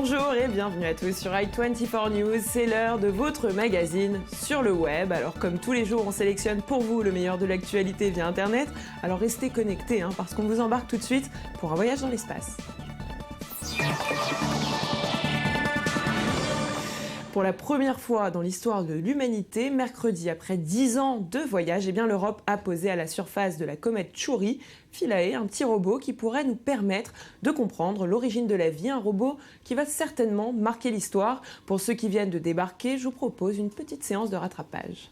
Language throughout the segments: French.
Bonjour et bienvenue à tous sur i24 News, c'est l'heure de votre magazine sur le web. Alors comme tous les jours, on sélectionne pour vous le meilleur de l'actualité via internet, alors restez connectés parce qu'on vous embarque tout de suite pour un voyage dans l'espace. Pour la première fois dans l'histoire de l'humanité, mercredi, après 10 ans de voyage, l'Europe a posé à la surface de la comète Chury Philae, un petit robot qui pourrait nous permettre de comprendre l'origine de la vie, un robot qui va certainement marquer l'histoire. Pour ceux qui viennent de débarquer, je vous propose une petite séance de rattrapage.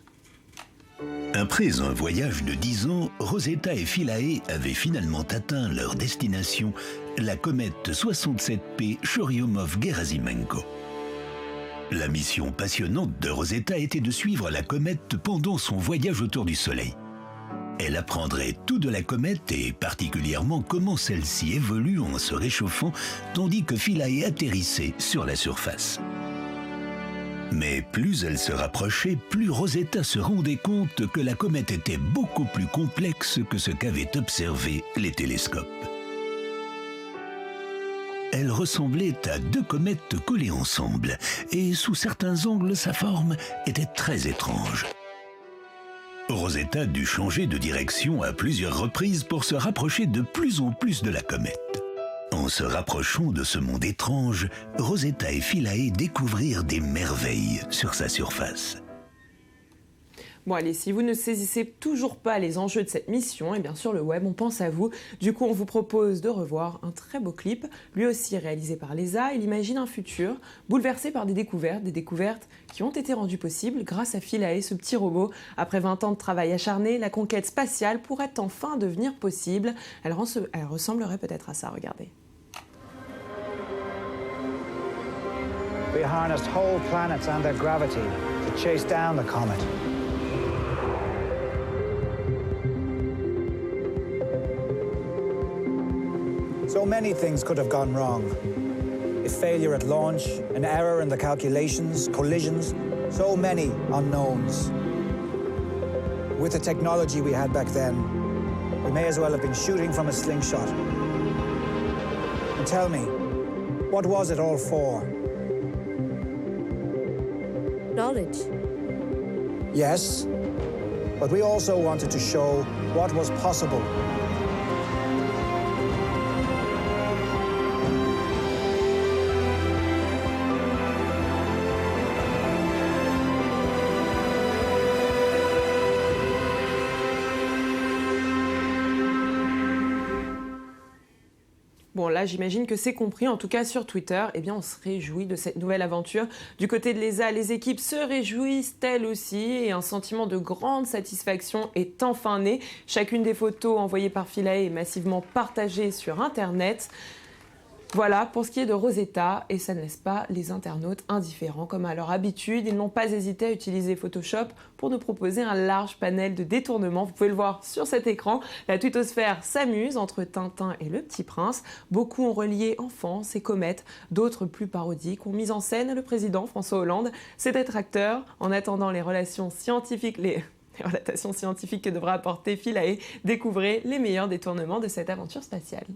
Après un voyage de 10 ans, Rosetta et Philae avaient finalement atteint leur destination, la comète 67P Churyumov-Gerasimenko. La mission passionnante de Rosetta était de suivre la comète pendant son voyage autour du Soleil. Elle apprendrait tout de la comète et particulièrement comment celle-ci évolue en se réchauffant tandis que Philae atterrissait sur la surface. Mais plus elle se rapprochait, plus Rosetta se rendait compte que la comète était beaucoup plus complexe que ce qu'avaient observé les télescopes. Elle ressemblait à deux comètes collées ensemble, et sous certains angles, sa forme était très étrange. Rosetta dut changer de direction à plusieurs reprises pour se rapprocher de plus en plus de la comète. En se rapprochant de ce monde étrange, Rosetta et Philae découvrirent des merveilles sur sa surface. Bon allez, si vous ne saisissez toujours pas les enjeux de cette mission, sur le web, on pense à vous. Du coup, on vous propose de revoir un très beau clip, lui aussi réalisé par l'ESA. Il imagine un futur bouleversé par des découvertes qui ont été rendues possibles grâce à Philae, ce petit robot. Après 20 ans de travail acharné, la conquête spatiale pourrait enfin devenir possible. Elle ressemblerait peut-être à ça, regardez. We harnessed whole planets and their gravity to chase down the comet. So many things could have gone wrong. A failure at launch, an error in the calculations, collisions, so many unknowns. With the technology we had back then, we may as well have been shooting from a slingshot. And tell me, what was it all for? Knowledge. Yes, but we also wanted to show what was possible. Bon là j'imagine que c'est compris, en tout cas sur Twitter, on se réjouit de cette nouvelle aventure. Du côté de l'ESA, les équipes se réjouissent elles aussi et un sentiment de grande satisfaction est enfin né. Chacune des photos envoyées par Philae est massivement partagée sur Internet. Voilà pour ce qui est de Rosetta, et ça ne laisse pas les internautes indifférents. Comme à leur habitude, ils n'ont pas hésité à utiliser Photoshop pour nous proposer un large panel de détournements. Vous pouvez le voir sur cet écran. La twittosphère s'amuse entre Tintin et le Petit Prince. Beaucoup ont relié enfance et comètes, d'autres plus parodiques ont mis en scène le président François Hollande, ses détracteurs. En attendant les relations scientifiques, les relatations scientifiques que devra apporter Philae, découvrez les meilleurs détournements de cette aventure spatiale.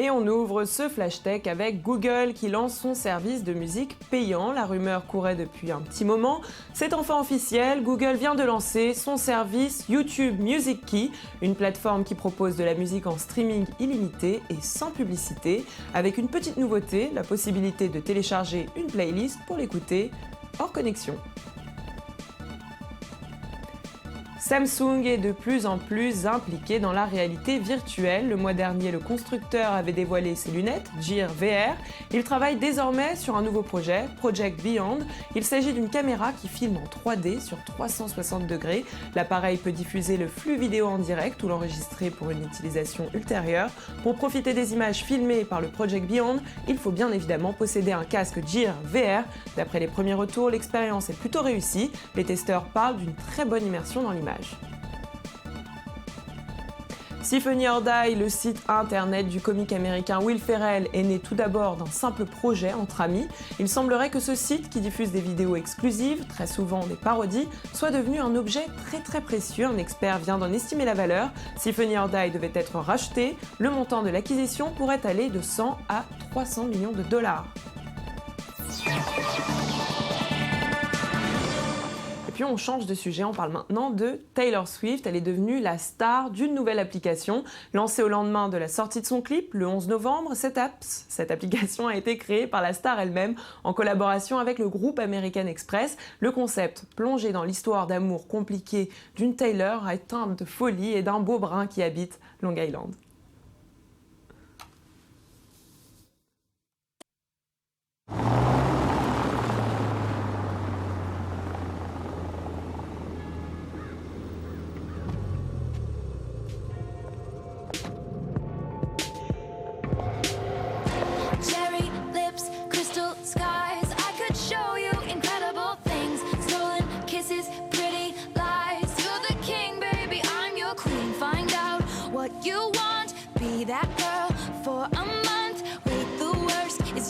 Et on ouvre ce Flash Tech avec Google qui lance son service de musique payant. La rumeur courait depuis un petit moment. C'est enfin officiel, Google vient de lancer son service YouTube Music Key, une plateforme qui propose de la musique en streaming illimité et sans publicité, avec une petite nouveauté, la possibilité de télécharger une playlist pour l'écouter hors connexion. Samsung est de plus en plus impliqué dans la réalité virtuelle. Le mois dernier, le constructeur avait dévoilé ses lunettes Gear VR. Il travaille désormais sur un nouveau projet, Project Beyond. Il s'agit d'une caméra qui filme en 3D sur 360 degrés. L'appareil peut diffuser le flux vidéo en direct ou l'enregistrer pour une utilisation ultérieure. Pour profiter des images filmées par le Project Beyond, il faut bien évidemment posséder un casque Gear VR. D'après les premiers retours, l'expérience est plutôt réussie. Les testeurs parlent d'une très bonne immersion dans l'image. Symphony or Die, le site internet du comique américain Will Ferrell, est né tout d'abord d'un simple projet entre amis. Il semblerait que ce site, qui diffuse des vidéos exclusives, très souvent des parodies, soit devenu un objet très précieux. Un expert vient d'en estimer la valeur. Symphony or Die devait être racheté. Le montant de l'acquisition pourrait aller de 100 à 300 millions de dollars. Et puis on change de sujet, on parle maintenant de Taylor Swift. Elle est devenue la star d'une nouvelle application. Lancée au lendemain de la sortie de son clip, le 11 novembre, cette application a été créée par la star elle-même en collaboration avec le groupe American Express. Le concept, plongé dans l'histoire d'amour compliquée d'une Taylor, est teinte de folie et d'un beau brun qui habite Long Island.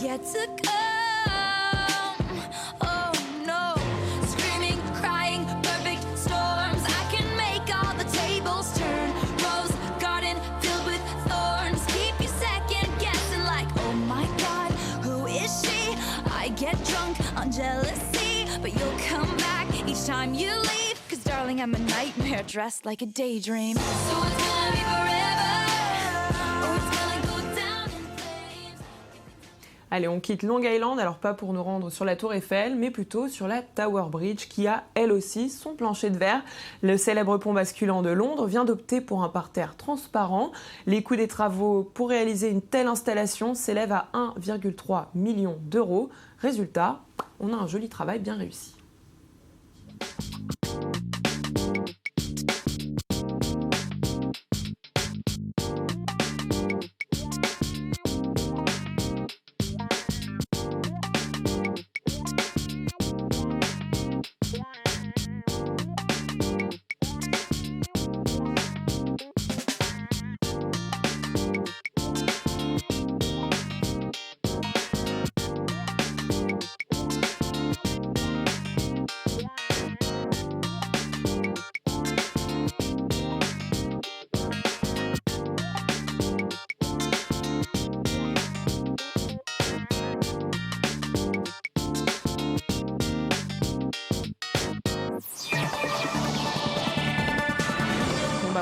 Yet to come. Oh no, screaming, crying, perfect storms. I can make all the tables turn. Rose garden filled with thorns. Keep you second guessing like, oh my God, who is she? I get drunk on jealousy, but you'll come back each time you leave. 'Cause darling, I'm a nightmare dressed like a daydream. So it's gonna be forever, or it's gonna go down in flames. Allez, on quitte Long Island, alors pas pour nous rendre sur la Tour Eiffel, mais plutôt sur la Tower Bridge, qui a, elle aussi, son plancher de verre. Le célèbre pont basculant de Londres vient d'opter pour un parterre transparent. Les coûts des travaux pour réaliser une telle installation s'élèvent à 1,3 million d'euros. Résultat, on a un joli travail bien réussi.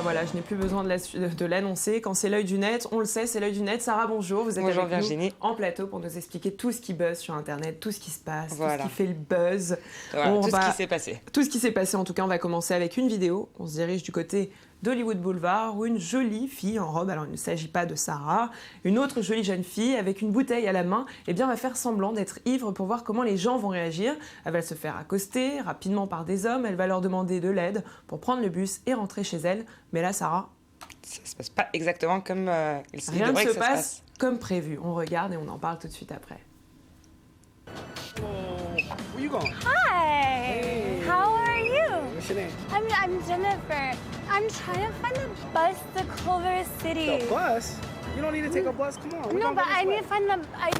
Voilà, je n'ai plus besoin de l'annoncer. Quand c'est l'œil du net, on le sait, c'est l'œil du net. Sarah, bonjour. Vous êtes bonjour, avec Virginie. Nous en plateau pour nous expliquer tout ce qui buzz sur Internet, tout ce qui se passe, voilà. Tout ce qui fait le buzz. Voilà, tout ce qui s'est passé. Tout ce qui s'est passé, en tout cas, on va commencer avec une vidéo. On se dirige du côté d'Hollywood Boulevard où une jolie fille en robe, alors il ne s'agit pas de Sarah, une autre jolie jeune fille avec une bouteille à la main, va faire semblant d'être ivre pour voir comment les gens vont réagir. Elle va se faire accoster rapidement par des hommes, elle va leur demander de l'aide pour prendre le bus et rentrer chez elle. Mais là, Sarah, ça se passe pas exactement comme il rien ne devrait se que ça passe se passe comme prévu. On regarde et on en parle tout de suite après. Where you going? Hi. Hey. How are you? What's your name? I'm Jennifer. I'm trying to find a bus to Culver City. The bus? You don't need to take a bus. Come on. No, but I need to find the. I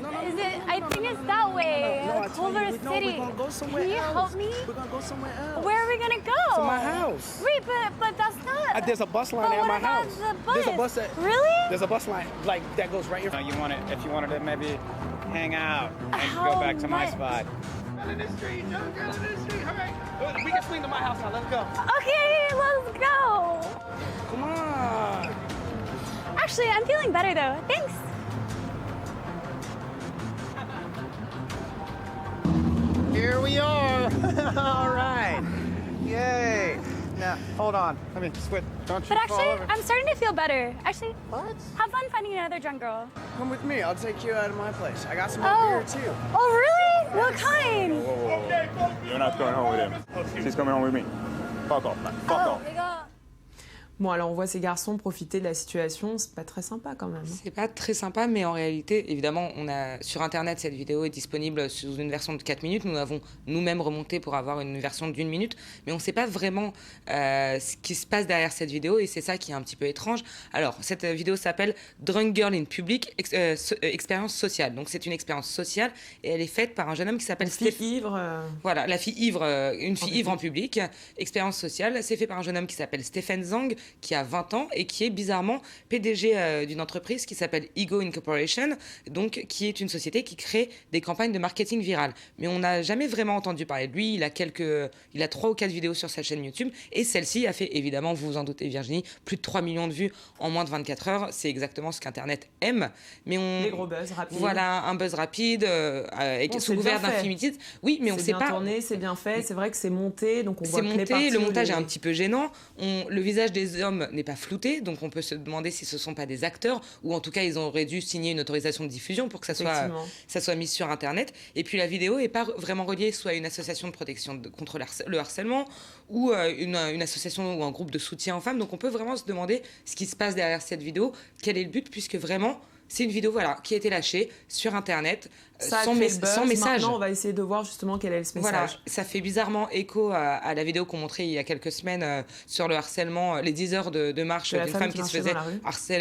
think it's that way. No, I told Culver you, City. we're gonna go somewhere Can you else. help me? We're gonna go somewhere else. Where are we gonna go? To my house. Wait, but that's not. There's a bus line But at what my about house. the bus? There's a bus that. Really? There's a bus line like that goes right here. If you wanted to maybe hang out and go back to my spot. Down in the street, down in the street. All right. We can swing to my house now. Let's go. Okay, let's go. Come on. Actually, I'm feeling better though. Thanks. Here we are. All right. Yay. Now, Hold on. Let me switch. Don't you But fall actually, over. I'm starting to feel better. Actually, What? have fun finding another drunk girl. Come with me. I'll take you out of my place. I got some Oh. beer too. Oh, really? What kind? You're not going home with him. She's coming home with me. Fuck off, man. Fuck Oh, off. les gars. Bon, alors on voit ces garçons profiter de la situation, c'est pas très sympa quand même. C'est pas très sympa, mais en réalité, évidemment, sur Internet, cette vidéo est disponible sous une version de 4 minutes. Nous l'avons nous-mêmes remontée pour avoir une version d'1 minute, mais on ne sait pas vraiment ce qui se passe derrière cette vidéo, et c'est ça qui est un petit peu étrange. Alors, cette vidéo s'appelle Drunk Girl in Public, expérience sociale. Donc, c'est une expérience sociale, et elle est faite par un jeune homme qui s'appelle Ivre. Voilà, la fille ivre, une fille ivre en public, expérience sociale. C'est fait par un jeune homme qui s'appelle Stephen Zhang, qui a 20 ans et qui est bizarrement PDG d'une entreprise qui s'appelle Ego Incorporation, donc qui est une société qui crée des campagnes de marketing virales. Mais on n'a jamais vraiment entendu parler de lui. Il a 3 ou 4 vidéos sur sa chaîne YouTube, et celle-ci a fait, évidemment, vous vous en doutez Virginie, plus de 3 millions de vues en moins de 24 heures. C'est exactement ce qu'Internet aime. Mais Les gros buzz rapides. Voilà, un buzz rapide, sous couvert d'infinité. Oui, mais on sait pas. C'est bien tourné, c'est bien fait, c'est vrai que c'est monté, donc on voit que les parties, le montage est un petit peu gênant. Le visage des hommes n'est pas flouté, donc on peut se demander si ce sont pas des acteurs, ou en tout cas ils auraient dû signer une autorisation de diffusion pour que ça soit mis sur Internet. Et puis la vidéo est pas vraiment reliée soit à une association de protection contre le harcèlement, ou une association ou un groupe de soutien aux femmes. Donc on peut vraiment se demander ce qui se passe derrière cette vidéo, quel est le but, puisque vraiment c'est une vidéo qui a été lâchée sur Internet sans message. Maintenant, on va essayer de voir justement quel est ce message. Voilà, ça fait bizarrement écho à la vidéo qu'on montrait il y a quelques semaines sur le harcèlement, les 10 heures de marche d'une femme qui se faisait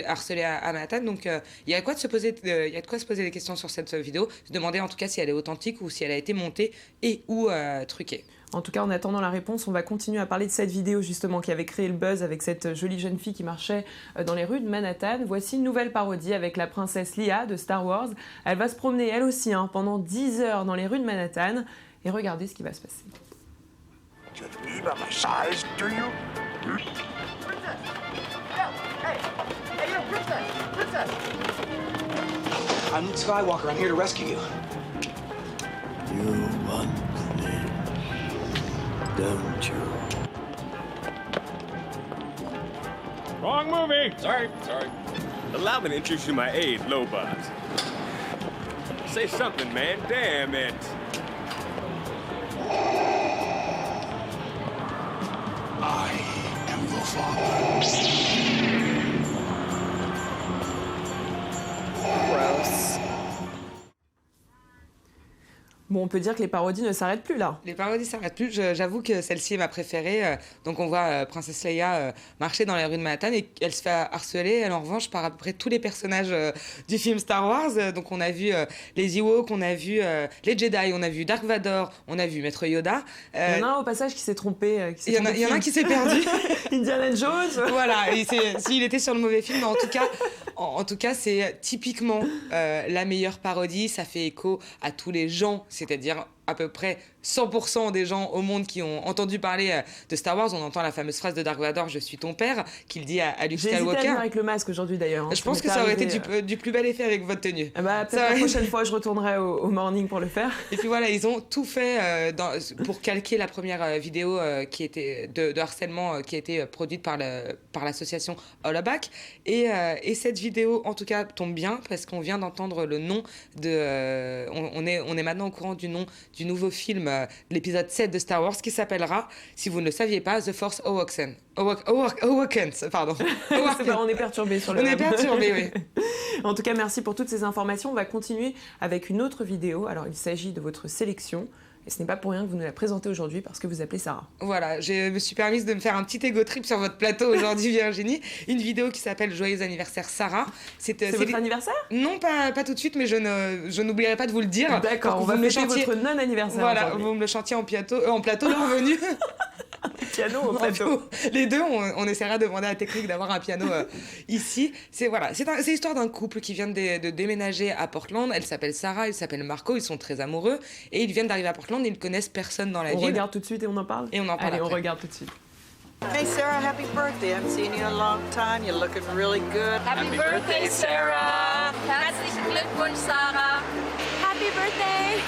harceler à Manhattan. Donc il y a de quoi se poser des questions sur cette vidéo, se demander en tout cas si elle est authentique ou si elle a été montée et ou truquée. En tout cas, en attendant la réponse, on va continuer à parler de cette vidéo justement qui avait créé le buzz avec cette jolie jeune fille qui marchait dans les rues de Manhattan. Voici une nouvelle parodie avec la princesse Leia de Star Wars. Elle va se promener elle aussi pendant 10 heures dans les rues de Manhattan. Et regardez ce qui va se passer. Judge me by my size, do you? Hey, yo, princess! I'm Luke Skywalker. I'm here to rescue you. You want me, don't you? Wrong movie! Sorry. Allow me to introduce you to my aide, Lobot. Say something, man. Damn it. I am your father. Gross. Bon, on peut dire que les parodies ne s'arrêtent plus là. Les parodies ne s'arrêtent plus. J'avoue que celle-ci est ma préférée. Donc on voit Princesse Leia marcher dans les rues de Manhattan et elle se fait harceler, elle, en revanche, par à peu près tous les personnages du film Star Wars. Donc on a vu les Ewoks, on a vu les Jedi, on a vu Dark Vador, on a vu Maître Yoda. Il y en a un au passage qui s'est trompé. Il y en a un qui s'est perdu. Indiana Jones. Voilà, s'il était sur le mauvais film, mais en tout cas, c'est typiquement la meilleure parodie. Ça fait écho à tous les gens, c'est-à-dire à peu près 100% des gens au monde qui ont entendu parler de Star Wars. On entend la fameuse phrase de Dark Vador, je suis ton père, qu'il dit à Luke Skywalker. J'ai hésité à venir avec le masque aujourd'hui d'ailleurs. Je pense que ça aurait été du plus bel effet avec votre tenue. Peut-être la prochaine fois, je retournerai au morning pour le faire. Et puis voilà, ils ont tout fait pour calquer la première vidéo qui était de harcèlement qui a été produite par l'association Hollaback. Et cette vidéo, en tout cas, tombe bien parce qu'on vient d'entendre le nom de... on est maintenant au courant du nom du nouveau film, l'épisode 7 de Star Wars, qui s'appellera, si vous ne le saviez pas, The Force Awakens. Pardon. On est perturbé sur le web. On est perturbé, oui. En tout cas, merci pour toutes ces informations. On va continuer avec une autre vidéo. Alors, il s'agit de votre sélection. Et ce n'est pas pour rien que vous nous la présentez aujourd'hui, parce que vous appelez Sarah. Voilà, je me suis permise de me faire un petit ego trip sur votre plateau aujourd'hui, Virginie. Une vidéo qui s'appelle Joyeux anniversaire Sarah. C'est votre anniversaire ? Non, pas tout de suite, mais je n'oublierai pas de vous le dire. D'accord, on va fêter votre non-anniversaire. Voilà, vous me le chantiez en plateau leur venue. Piano au plateau. Les deux, on essaiera de demander à la technique d'avoir un piano ici. C'est l'histoire d'un couple qui vient de déménager à Portland. Elle s'appelle Sarah, il s'appelle Marco, ils sont très amoureux. Et ils viennent d'arriver à Portland, ils ne connaissent personne dans la ville. On regarde tout de suite et on en parle ? Et on en parle. Allez, après. on regarde tout de suite. Hey Sarah, happy birthday. I haven't seen you in a long time. You're looking really good. Happy birthday, Sarah. Herzlichen Glückwunsch, Sarah. Happy birthday,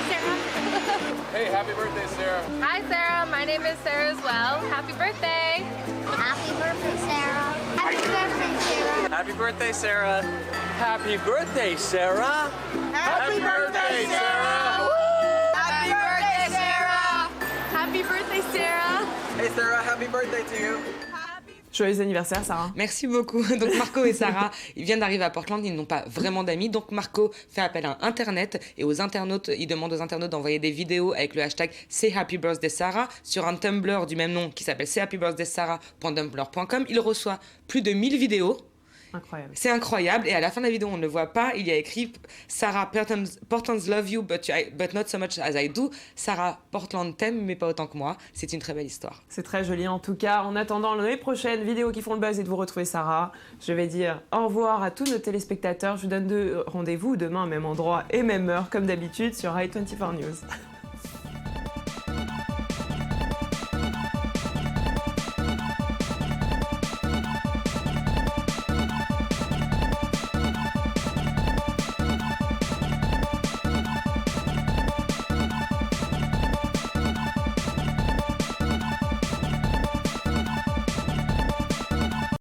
Sarah. Hey, happy birthday, Sarah. Hi, Sarah. My name is Sarah as well. Happy birthday. Happy birthday, Sarah. Happy birthday, Sarah. Happy birthday, Sarah. Happy birthday, Sarah. Happy birthday, Sarah. Happy birthday, Sarah. Happy birthday, Sarah. Hey, Sarah, happy birthday to you. Joyeux anniversaire, Sarah. Merci beaucoup. Donc Marco et Sarah, ils viennent d'arriver à Portland, ils n'ont pas vraiment d'amis. Donc Marco fait appel à Internet et aux internautes, il demande aux internautes d'envoyer des vidéos avec le hashtag Say Happy Birthday Sarah sur un Tumblr du même nom qui s'appelle sayhappybirthdaysarah.tumblr.com. Il reçoit plus de 1000 vidéos. Incroyable. C'est incroyable. Et à la fin de la vidéo, on ne le voit pas. Il y a écrit Sarah, Portland's love you, but not so much as I do. Sarah, Portland t'aime, mais pas autant que moi. C'est une très belle histoire. C'est très joli en tout cas. En attendant les prochaines vidéos qui font le buzz et de vous retrouver Sarah, je vais dire au revoir à tous nos téléspectateurs. Je vous donne rendez-vous demain, même endroit et même heure, comme d'habitude, sur i24 News.